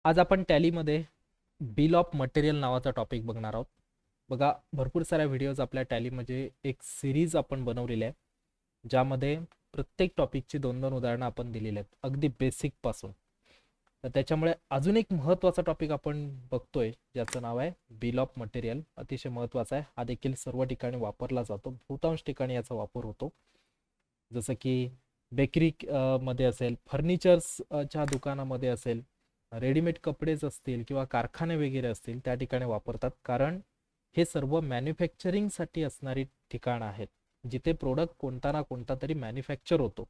आज आपण टॅलीमध्ये bill of material नावाचा टॉपिक बघणार आहोत. बघा, भरपूर साऱ्या व्हिडिओज आपल्या टॅलीमध्ये एक सिरीज आपण बनवलेली आहे, ज्यामध्ये प्रत्येक टॉपिकची 2-2 उदाहरणं आपण दिलेली आहेत, अगदी बेसिकपासून. तर त्याच्यामुळे अजून एक महत्त्वाचा टॉपिक आपण बघतोय, ज्याचं नाव आहे बिल ऑफ मटेरियल. अतिशय महत्त्वाचा आहे. हा देखील सर्व ठिकाणी वापरला जातो, बहुतांश ठिकाणी याचा वापर होतो. जसं की बेकरी मध्ये असेल, फर्निचर्सच्या दुकानामध्ये असेल, रेडीमेड कपडेच असतील किंवा कारखाने वगैरे असतील, त्या ठिकाणी वापरतात. कारण हे सर्व मॅन्युफॅक्चरिंगसाठी असणारी ठिकाणं आहेत, जिथे प्रोडक्ट कोणता ना कोणता तरी मॅन्युफॅक्चर होतो.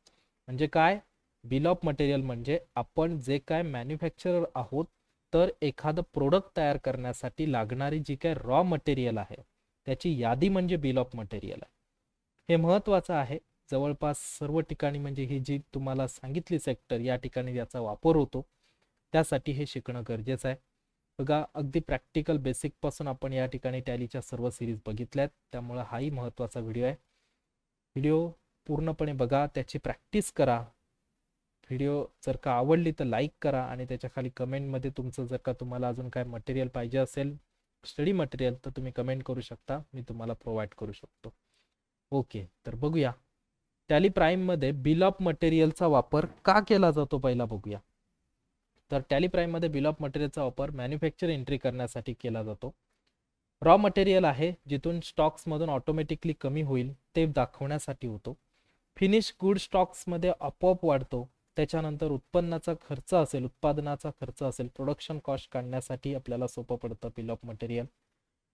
म्हणजे काय? बिल ऑफ मटेरियल म्हणजे आपण जे काय मॅन्युफॅक्चरर आहोत, तर एखादं प्रोडक्ट तयार करण्यासाठी लागणारी जी काय रॉ मटेरियल आहे, त्याची यादी म्हणजे बिल ऑफ मटेरियल आहे. हे महत्त्वाचं आहे. जवळपास सर्व ठिकाणी, म्हणजे ही जी तुम्हाला सांगितली सेक्टर, या ठिकाणी याचा वापर होतो. त्यासाठी हे शिकणं गरजेचं आहे. बघा, अगदी प्रॅक्टिकल बेसिकपासून आपण या ठिकाणी टॅलीच्या सर्व सिरीज बघितल्यात, त्यामुळं हाही महत्त्वाचा व्हिडिओ आहे. व्हिडिओ पूर्णपणे बघा, त्याची प्रॅक्टिस करा. व्हिडिओ जर का आवडली तर लाईक करा आणि त्याच्या खाली कमेंटमध्ये तुमचं, जर का तुम्हाला अजून काय मटेरियल पाहिजे असेल, स्टडी मटेरियल, तर तुम्ही कमेंट करू शकता, मी तुम्हाला प्रोव्हाइड करू शकतो. ओके, तर बघूया टॅली प्राईममध्ये बिल ऑफ मटेरियलचा वापर का केला जातो, पहिला बघूया. तर टॅली प्राईममध्ये बिल ऑफ मटेरियलचा वापर मॅन्युफॅक्चर एंट्री करण्यासाठी केला जातो. रॉ मटेरियल आहे, जिथून स्टॉक्समधून ऑटोमॅटिकली कमी होईल ते दाखवण्यासाठी होतो. फिनिश गुड स्टॉक्समध्ये आपोआप वाढतो. त्याच्यानंतर उत्पन्नाचा खर्च असेल, उत्पादनाचा खर्च असेल, प्रोडक्शन कॉस्ट काढण्यासाठी आपल्याला सोपं पडतं bill of material.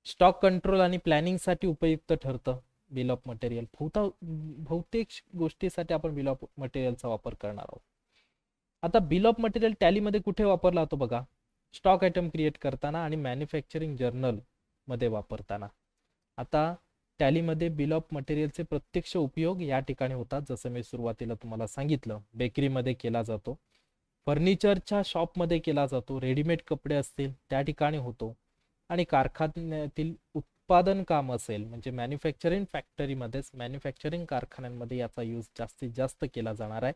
Stock control आणि प्लॅनिंगसाठी उपयुक्त ठरतं बिल ऑफ मटेरियल. बहुतेक गोष्टीसाठी आपण बिल ऑफ मटेरियलचा वापर करणार आहोत. आता बिल ऑफ मटेरियल टॅलीमध्ये कुठे वापरला जातो बघा? स्टॉक आयटम क्रिएट करताना आणि मॅन्युफॅक्चरिंग जर्नल मध्ये वापरताना. आता टॅलीमध्ये बिल ऑफ मटेरियलचे प्रत्यक्ष उपयोग या ठिकाणी होतात. जसं मी सुरुवातीला तुम्हाला सांगितलं, बेकरीमध्ये केला जातो, फर्निचरच्या शॉपमध्ये केला जातो, रेडीमेड कपडे असतील त्या ठिकाणी होतो, आणि कारखान्यातील उत्पादन काम असेल, म्हणजे मॅन्युफॅक्चरिंग फॅक्टरीमध्येच, मॅन्युफॅक्चरिंग कारखान्यांमध्ये याचा यूज जास्तीत जास्त केला जाणार आहे.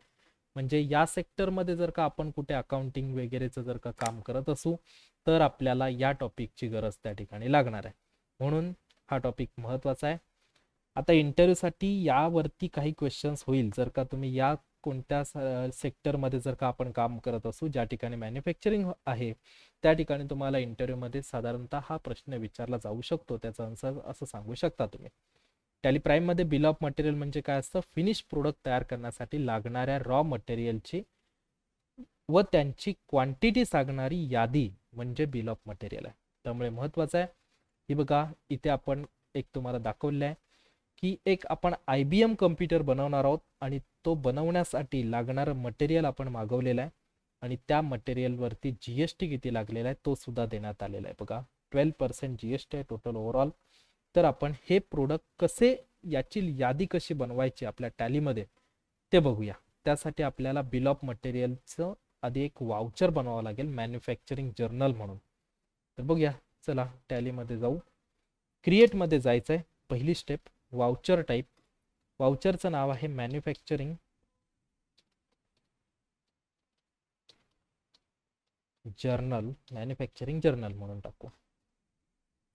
म्हणजे या सेक्टरमध्ये जर का आपण कुठे अकाउंटिंग वगैरेचं जर का काम करत असू, तर आपल्याला या टॉपिकची गरज त्या ठिकाणी लागणार आहे. म्हणून हा टॉपिक महत्त्वाचा आहे. आता इंटरव्ह्यूसाठी यावरती काही क्वेश्चन्स होईल, जर का तुम्ही या कोणत्या सेक्टरमध्ये जर का आपण काम करत असू, ज्या ठिकाणी मॅन्युफॅक्चरिंग आहे, त्या ठिकाणी तुम्हाला इंटरव्ह्यूमध्ये साधारणतः हा प्रश्न विचारला जाऊ शकतो. त्याचा आन्सर असं सांगू शकता तुम्ही. टॅली प्राईममध्ये बिल ऑफ मटेरियल म्हणजे काय असतं? फिनिश प्रोडक्ट तयार करण्यासाठी लागणाऱ्या रॉ मटेरियलची व त्यांची क्वांटिटी सांगणारी यादी म्हणजे बिल ऑफ मटेरियल आहे. त्यामुळे महत्त्वाचं आहे. ही बघा, इथे आपण एक तुम्हाला दाखवलं आहे की एक आपण IBM कम्प्युटर बनवणार आहोत, आणि तो बनवण्यासाठी लागणारं मटेरियल आपण मागवलेलं आहे, आणि त्या मटेरियलवरती GST किती लागलेला आहे तो सुद्धा देण्यात आलेला आहे. बघा, 12% GST आहे टोटल ओव्हरऑल. तर आपण हे प्रोडक्ट कसे, याची यादी कशी बनवायची आपल्या टॅलीमध्ये, ते बघूया. त्यासाठी आपल्याला बिल ऑफ मटेरियलचं आधी एक वाउचर बनवावं लागेल, मॅन्युफॅक्चरिंग जर्नल म्हणून. तर बघूया, चला टॅलीमध्ये जाऊ. क्रिएटमध्ये जायचं आहे. पहिली स्टेप, वाउचर टाईप. वाउचरचं नाव आहे मॅन्युफॅक्चरिंग जर्नल, मॅन्युफॅक्चरिंग जर्नल म्हणून टाकू.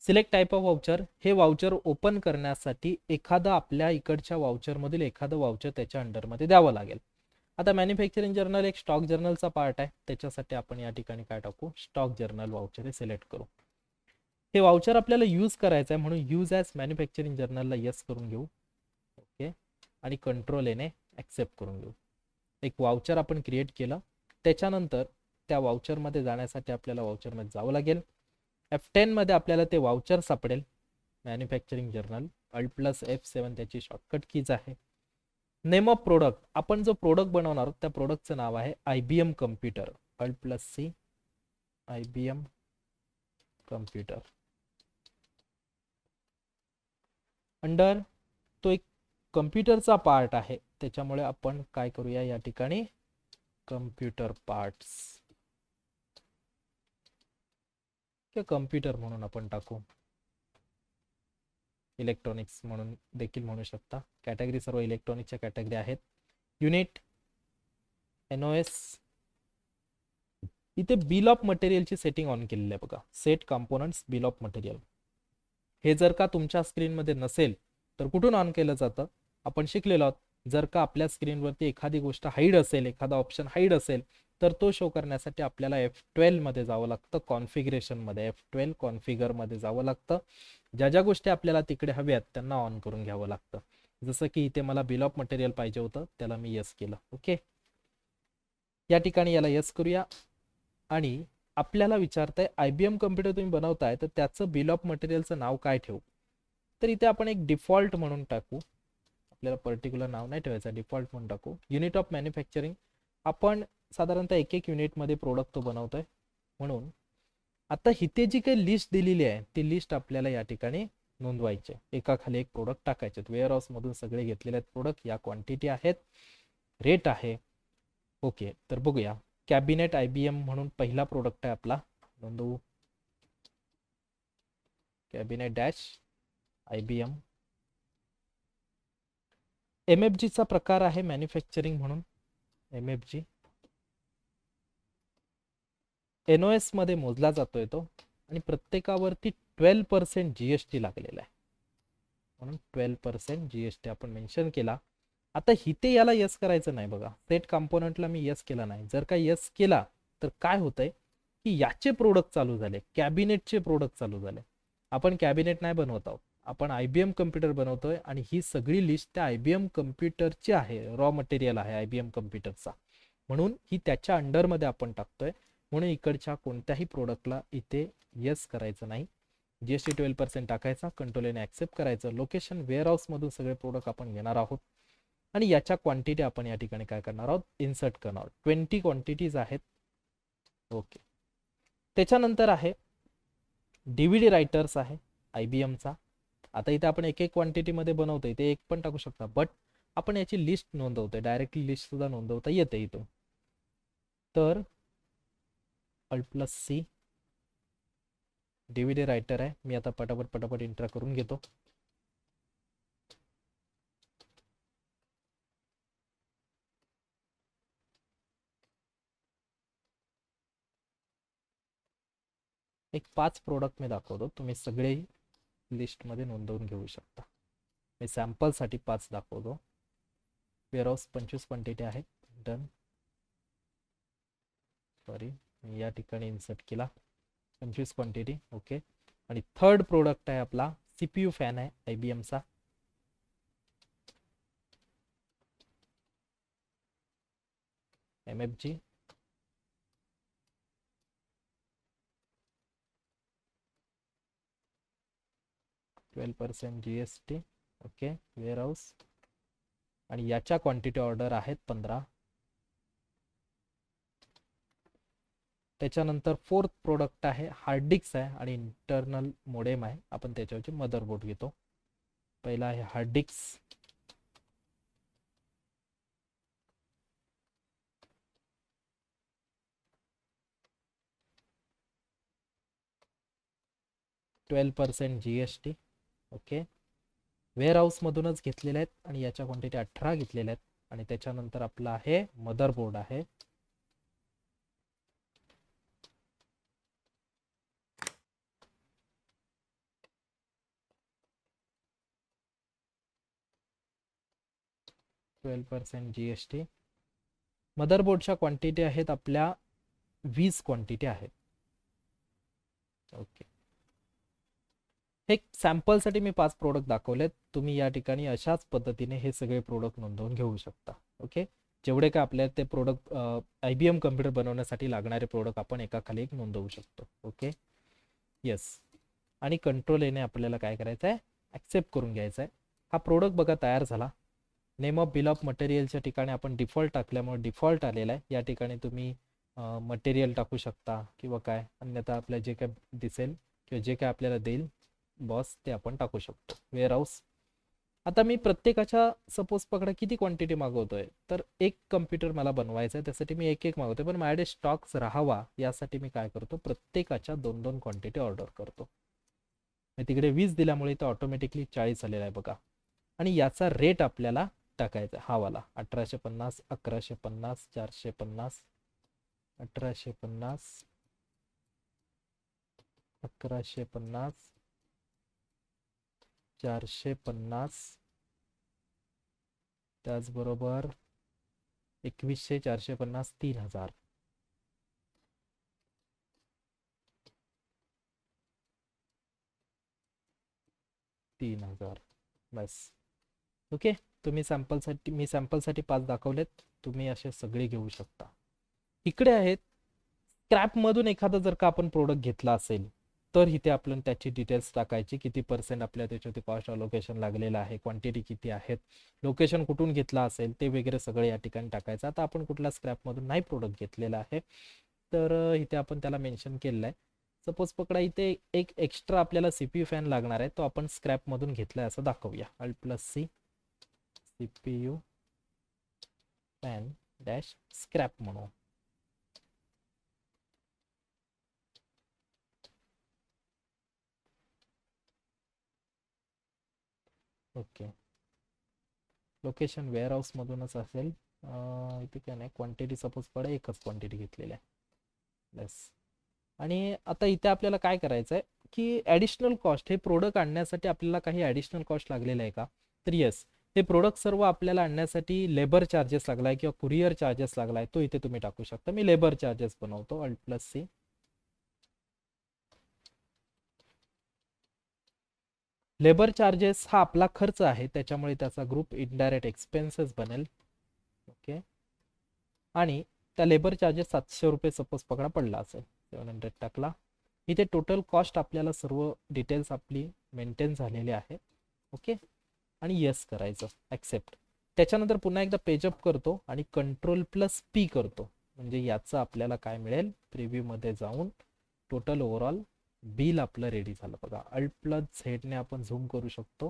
Select type of voucher. हे वाउचर ओपन करण्यासाठी एखादं आपल्या इकडच्या वाउचरमधील एखादं वाउचर त्याच्या अंडरमध्ये द्यावं लागेल. आता मॅन्युफॅक्चरिंग जर्नल एक स्टॉक जर्नलचा पार्ट आहे, त्याच्यासाठी आपण या ठिकाणी काय टाकू? स्टॉक जर्नल वाउचर हे सिलेक्ट करू. हे वाउचर आपल्याला यूज करायचं आहे, म्हणून यूज ॲज मॅन्युफॅक्चरिंग जर्नलला यस करून घेऊ. ओके, आणि कंट्रोल एने ॲक्सेप्ट करून घेऊ. एक वाउचर आपण क्रिएट केलं. त्याच्यानंतर त्या वाउचरमध्ये जाण्यासाठी आपल्याला वाउचरमध्ये जावं लागेल. F10 मध्ये आपल्याला ते वाउचर सापडेल, मॅन्युफॅक्चरिंग जर्नल. Alt+F7 त्याची शॉर्टकट कीज आहे. नेम ऑफ प्रोडक्ट, आपण जो प्रोडक्ट बनवणार आहोत त्या प्रोडक्टचं नाव आहे IBM computer. Alt+C, IBM computer. Under, तो एक कम्प्युटरचा पार्ट आहे, त्याच्यामुळे आपण काय करूया, या ठिकाणी कम्प्युटर पार्ट्स किंवा कम्प्युटर म्हणून आपण टाकू. इलेक्ट्रॉनिक्स म्हणून देखील म्हणू शकता. कॅटेगरी सर्व इलेक्ट्रॉनिक्सच्या कॅटेगरी आहेत. युनिट, NOS, इथे बिल ऑफ मटेरियलची सेटिंग ऑन केलेली आहे बघा, set components bill of material. हे जर का तुमच्या स्क्रीनमध्ये नसेल तर कुठून ऑन केलं जातं, आपण शिकलेलो आहोत. जर का आपल्या स्क्रीनवरती एखादी गोष्ट हाईड असेल, एखादा ऑप्शन हाईड असेल, तर तो शो करण्यासाठी आपल्याला F12 मध्ये जावं लागतं, कॉन्फिगरेशनमध्ये F12 कॉन्फिगरमध्ये जावं लागतं. ज्या ज्या गोष्टी आपल्याला तिकडे हव्यात त्यांना ऑन करून घ्यावं लागतं. जसं की इथे मला बिल ऑफ मटेरियल पाहिजे होतं, त्याला मी यस केलं. ओके, या ठिकाणी याला यस करूया. आणि आपल्याला विचारताय IBM कम्प्युटर तुम्ही बनवताय तर त्याचं बिल ऑफ मटेरियलचं नाव काय ठेवू. तर इथे आपण एक डिफॉल्ट म्हणून टाकू, आपल्याला पर्टिक्युलर नाव नाही ठेवायचं, डिफॉल्ट म्हणून टाकू. युनिट ऑफ मॅन्युफॅक्चरिंग, आपण साधारणतः एक युनिटमध्ये प्रोडक्ट तो बनवतोय. म्हणून आता इथे जी काही लिस्ट दिलेली आहे ती लिस्ट आपल्याला या ठिकाणी नोंदवायची, एकाखाली एक प्रोडक्ट टाकायचे. वेअर हाऊस मधून सगळे घेतलेले आहेत प्रोडक्ट, या क्वांटिटी आहेत, रेट आहे. ओके, तर बघूया. कॅबिनेट IBM म्हणून पहिला प्रोडक्ट आहे आपला, नोंदवू. Cabinet dash IBM. MFG चा प्रकार आहे मॅन्युफॅक्चरिंग म्हणून, MFG. NOS मध्ये मोजला जातोय तो, आणि प्रत्येकावरती 12% GST लागलेला आहे, म्हणून 12% GST आपण मेन्शन केला. आता इथे याला यस करायचं नाही बघा, सेट कंपोनंटला मी यस केला नाही. जर का यस केला तर काय होतंय की याचे प्रोडक्ट चालू झाले, कॅबिनेटचे प्रोडक्ट चालू झाले. आपण कॅबिनेट नाही बनवत आहोत, आपण IBM कम्प्युटर बनवतोय, आणि ही सगळी लिस्ट त्या IBM कम्प्युटरची आहे, रॉ मटेरियल आहे IBM कम्प्युटरचा, म्हणून ही त्याच्या अंडरमध्ये आपण टाकतोय. म्हणून इकडच्या कोणत्याही प्रोडक्टला इथे यस करायचं नाही. GST 12% टाकायचा, कंट्रोलने ऍक्सेप्ट करायचं. लोकेशन वेअर हाऊस मधून सगळे प्रोडक्ट आपण घेणार आहोत, आणि याच्या क्वांटिटी आपण या ठिकाणी काय करणार आहोत, इन्सर्ट करणार आहोत. 20 क्वांटिटीज आहेत. ओके, त्याच्यानंतर आहे DVD रायटर्स आहे IBMचा. आता इथे आपण एक एक क्वांटिटीमध्ये बनवतोय, ते एक पण टाकू शकता, बट आपण याची लिस्ट नोंदवतोय, डायरेक्टली लिस्ट सुद्धा नोंदवता येते इथून. तर Alt+C DVD रायटर आहे. मी आता पटापट इंटर करून घेतो. एक 5 प्रोडक्ट मी दाखवतो, तुम्ही सगळे लिस्टमध्ये नोंदवून घेऊ शकता. मी सॅम्पलसाठी 5 दाखवतो. वेअरहाऊस 25 क्वांटिटी आहे. डन. सॉरी, मी या ठिकाणी इन्सर्ट केला 25 क्वांटिटी. ओके, आणि थर्ड प्रोडक्ट आहे आपला CPU फॅन आहे IBMचा. MFG. %12 GST. ओके, वेअरहाऊस, आणि याच्या क्वांटिटी ऑर्डर आहेत 15. त्याच्यानंतर फोर्थ प्रोडक्ट आहे हार्ड डिस्क आहे आणि इंटरनल मोडेम आहे. आपण त्याच्यावरची मदरबोर्ड घेतो. पहिला आहे hard disk. %12 GST. Okay, warehouse मधूनच घेतलेले आहेत, आणि याच्या क्वांटिटी 18 घेतलेल्या आहेत. आणि त्याच्यानंतर आपला आहे मदरबोर्ड आहे. %12 GST. मदरबोर्डच्या क्वांटिटी आहेत आपल्या 20 क्वांटिटी आहेत. ओके, हे सॅम्पलसाठी मी 5 प्रोडक्ट दाखवलेत. तुम्ही या ठिकाणी अशाच पद्धतीने हे सगळे प्रोडक्ट नोंदवून घेऊ शकता. ओके, जेवढे काय आपल्याला ते प्रोडक्ट IBM कम्प्युटर बनवण्यासाठी लागणारे प्रोडक्ट आपण एकाखाली एक नोंदवू शकतो. Okay, yes. आणि कंट्रोल येणे आपल्याला काय करायचं आहे, ॲक्सेप्ट करून घ्यायचा आहे. हा प्रोडक्ट बघा तयार झाला. नेम ऑफ बिल ऑफ मटेरियलच्या ठिकाणी आपण डिफॉल्ट टाकल्यामुळे डिफॉल्ट आलेला आहे. या ठिकाणी तुम्ही मटेरियल टाकू शकता किंवा काय, अन्यथा आपल्याला जे काय दिसेल किंवा जे काय आपल्याला देईल बॉस ते आपण टाकू शकतो. वेअरहाऊस. आता मी प्रत्येकाच्या सपोज पकडा किती क्वांटिटी मागवतोय, तर एक कम्प्युटर मला बनवायचं आहे, त्यासाठी मी एक एक मागवतोय, पण माझ्याकडे स्टॉक्स राहावा यासाठी मी काय करतो, प्रत्येकाच्या 2-2 क्वांटिटी ऑर्डर करतो. तिकडे 20 दिल्यामुळे तो ऑटोमॅटिकली 40 आलेला आहे बघा. आणि याचा रेट आपल्याला टाकायचा हा वाला 1850, 1150, 450. 1850, 1150, 450, त्याचबरोबर 2100, 450, 3000. बस. ओके, तुम्ही सॅम्पलसाठी, मी सॅम्पलसाठी 5 दाखवलेत, तुम्ही असे सगळे घेऊ शकता. इकडे आहेत स्क्रॅपमधून एखादा जर का आपण प्रोडक्ट घेतला असेल तर इथे आपण त्याची डिटेल्स टाकायची, किती % आपल्या त्याच्यावरती कॉस्ट अलोकेशन लागलेलं आहे, क्वांटिटी किती आहेत, लोकेशन कुठून घेतला असेल ते वगैरे सगळे या ठिकाणी टाकायचं. आता आपण कुठल्या स्क्रॅपमधून नाही प्रोडक्ट घेतलेला आहे तर इथे आपण त्याला मेन्शन केलेलं आहे. सपोज पकडा इथे एक एक्स्ट्रा आपल्याला CPU फॅन लागणार आहे, तो आपण स्क्रॅपमधून घेतलाय असं दाखवूया. Alt+C CPU fan dash scrap म्हणू. ओके, लोकेशन वेअरहाऊस मधूनच असेल. इथे काय नाही, क्वांटिटी सपोज पडे एकच क्वांटिटी घेतलेली आहे. बस. आणि आता इथे आपल्याला काय करायचं आहे की ॲडिशनल कॉस्ट, हे प्रोडक्ट आणण्यासाठी आपल्याला काही ॲडिशनल कॉस्ट लागलेला आहे का, तर येस, हे प्रोडक्ट सर्व आपल्याला आणण्यासाठी लेबर चार्जेस लागला आहे किंवा कुरिअर चार्जेस लागला आहे, तो इथे तुम्ही टाकू शकता. मी लेबर चार्जेस बनवतो. Alt+C. लेबर चार्जेस हा आपला खर्च आहे, त्याच्यामुळे त्याचा ग्रुप इनडायरेक्ट एक्सपेन्सेस बनेल. ओके, आणि त्या लेबर चार्जेस 700 रुपये सपोज पकडा पडला असेल, 700 टाकला. इथे टोटल कॉस्ट आपल्याला सर्व डिटेल्स आपली मेंटेन झालेली आहे. ओके, आणि येस करायचं, ॲक्सेप्ट. त्याच्यानंतर पुन्हा एकदा पेजअप करतो आणि Ctrl+P करतो, म्हणजे याचं आपल्याला काय मिळेल, प्रिव्ह्यूमध्ये जाऊन टोटल ओव्हरऑल बिल आपलं रेडी झालं. बघा, Alt+Z ने आपण झूम करू शकतो.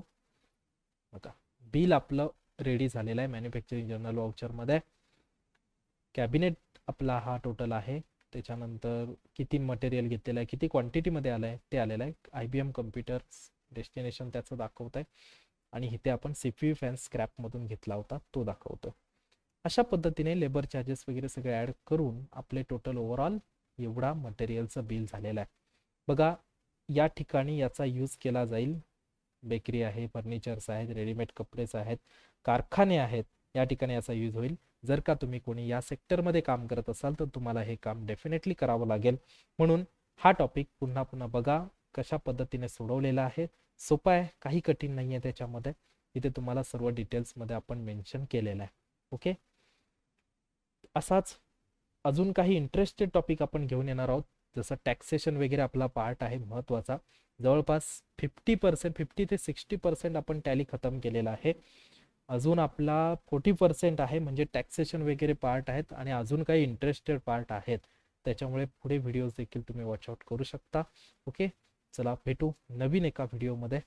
बघा, बिल आपलं रेडी झालेलं आहे मॅन्युफॅक्चरिंग जर्नल व्हाउचरमध्ये. कॅबिनेट आपला हा टोटल आहे, त्याच्यानंतर किती मटेरियल घेतलेलं आहे, किती क्वांटिटीमध्ये आलं आहे ते आलेलं आहे. IBM कम्प्युटर्स डेस्टिनेशन त्याचं दाखवत आहे, आणि इथे आपण CPU फॅन स्क्रॅपमधून घेतला होता तो दाखवतो. अशा पद्धतीने लेबर चार्जेस वगैरे सगळे ॲड करून आपले टोटल ओव्हरऑल एवढा मटेरियलचं बिल झालेलं आहे. बघा, या ठिकाणी याचा यूज केला जाईल. बेकरी आहे, फर्निचर्स आहेत, रेडीमेड कपडेच आहेत, कारखाने आहेत, या ठिकाणी याचा यूज होईल. जर का तुम्ही कोणी या सेक्टरमध्ये काम करत असाल तर तुम्हाला हे काम डेफिनेटली करावं लागेल. म्हणून हा टॉपिक पुन्हा पुन्हा बघा, कशा पद्धतीने सोडवलेला आहे. सोपा आहे, काही कठीण नाही आहे त्याच्यामध्ये. इथे तुम्हाला सर्व डिटेल्समध्ये आपण मेन्शन केलेलं आहे. ओके, असाच अजून काही इंटरेस्टेड टॉपिक आपण घेऊन येणार आहोत, जसं टॅक्सेशन वगैरे आपला पार्ट आहे महत्त्वाचा. जवळपास 50% 50 ते 60% आपण टॅली खतम केलेला आहे. अजून आपला 40% आहे, म्हणजे टॅक्सेशन वगैरे पार्ट आहेत, आणि अजून काही इंटरेस्टेड पार्ट आहेत. त्याच्यामुळे पुढे व्हिडिओज देखील तुम्ही वॉच आउट करू शकता. ओके, चला भेटू नवीन एका व्हिडिओमध्ये.